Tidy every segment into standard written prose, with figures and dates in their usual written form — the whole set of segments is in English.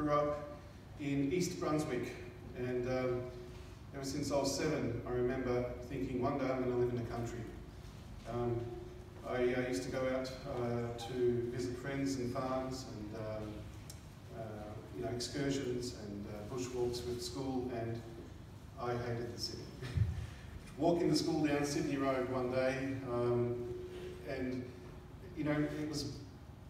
grew up in East Brunswick, and ever since I was 7, I remember thinking one day I'm going to live in the country. I used to go out to visit friends and farms and excursions and bushwalks with school, and I hated the city. Walking to school down Sydney Road one day, and it was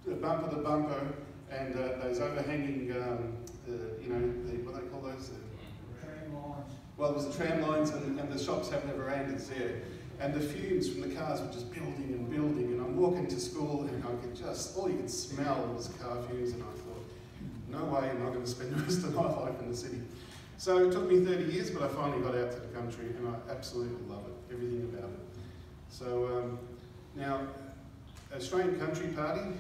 bumper to bumper, and those overhanging, what do they call those? Tram lines. Well, it was the tram lines, and the shops have their verandas there. And the fumes from the cars were just building and building, and I'm walking to school and all you could smell was car fumes, and I thought, no way am I going to spend the rest of my life in the city. So it took me 30 years, but I finally got out to the country, and I absolutely love it, everything about it. So now, Australian Country Party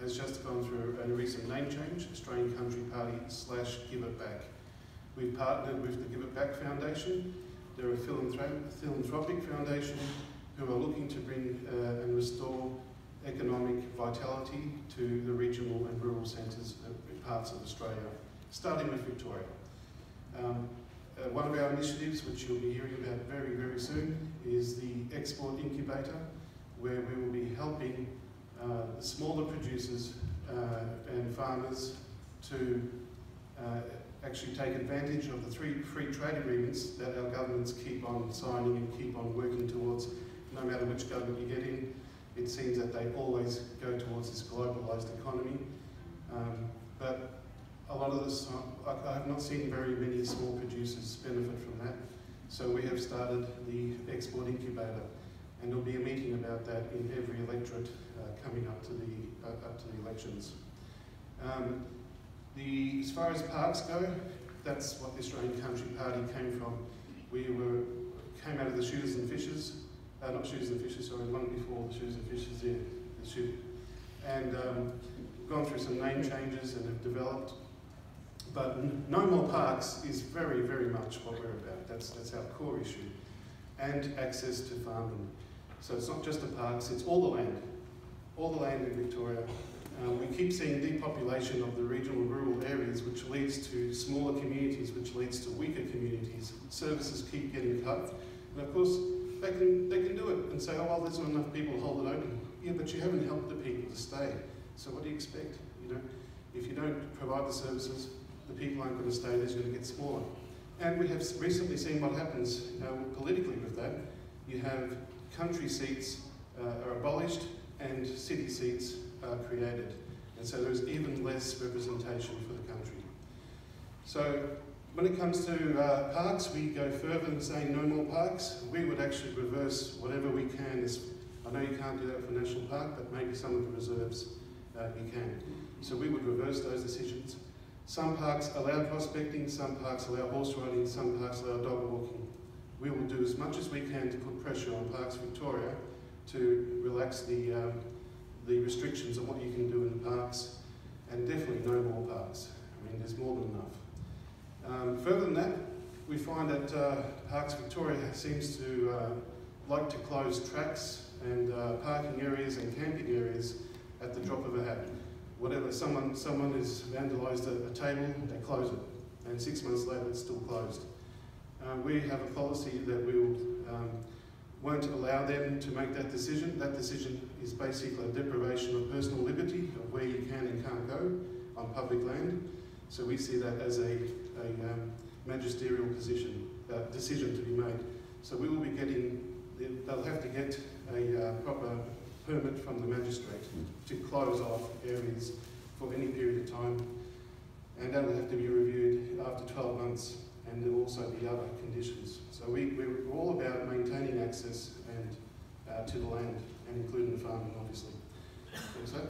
has just gone through a recent name change, Australian Country Party / Give It Back. We've partnered with the Give It Back Foundation. They're a philanthropic foundation who are looking to bring and restore economic vitality to the regional and rural centres of parts of Australia, starting with Victoria. One of our initiatives, which you'll be hearing about very, very soon, is the Export Incubator, where we will be helping the smaller producers and farmers to actually take advantage of the 3 free trade agreements that our governments keep on signing and keep on working towards. No matter which government you get in, it seems that they always go towards this globalised economy. But a lot of this, I have not seen very many small producers benefit from that. So we have started the Export Incubator, and there'll be a meeting about that in every electorate coming up to the elections. As far as parks go, that's what the Australian Country Party came from. We came out of the Shooters and Fishers, not Shooters and Fishers, sorry, one before the Shooters and Fishers, yeah, the Shoot, and gone through some name changes and have developed. But no more parks is very, very much what we're about. That's our core issue, and access to farming. So it's not just the parks; it's all the land in Victoria. We keep seeing depopulation of the regional rural areas, which leads to smaller communities, which leads to weaker communities. Services keep getting cut, and of course they can do it and say, oh well, there's not enough people to hold it open. Yeah, but you haven't helped the people to stay. So what do you expect? If you don't provide the services, the people aren't going to stay. They're just going to get smaller. And we have recently seen what happens politically with that. You have country seats are abolished and city seats are created. And so there's even less representation for the country. So when it comes to parks, we go further than saying no more parks. We would actually reverse whatever we can. I know you can't do that for National Park, but maybe some of the reserves you can. So we would reverse those decisions. Some parks allow prospecting, some parks allow horse riding, some parks allow dog walking. We will do as much as we can to put pressure on Parks Victoria to relax the restrictions on what you can do in the parks, and definitely no more parks. I mean, there's more than enough. Further than that, we find that Parks Victoria seems to like to close tracks and parking areas and camping areas at the drop of a hat. Whatever, someone has vandalised a table, they close it, and 6 months later it's still closed. We have a policy that we won't allow them to make that decision. That decision is basically a deprivation of personal liberty of where you can and can't go on public land. So we see that as a magisterial decision to be made. So we will be they'll have to get a proper permit from the magistrate to close off areas for any period of time, and that will have to be reviewed after 12 months, and there will also be other conditions. So we're all about maintaining access and to the land, and including farming, obviously. Thanks, sir.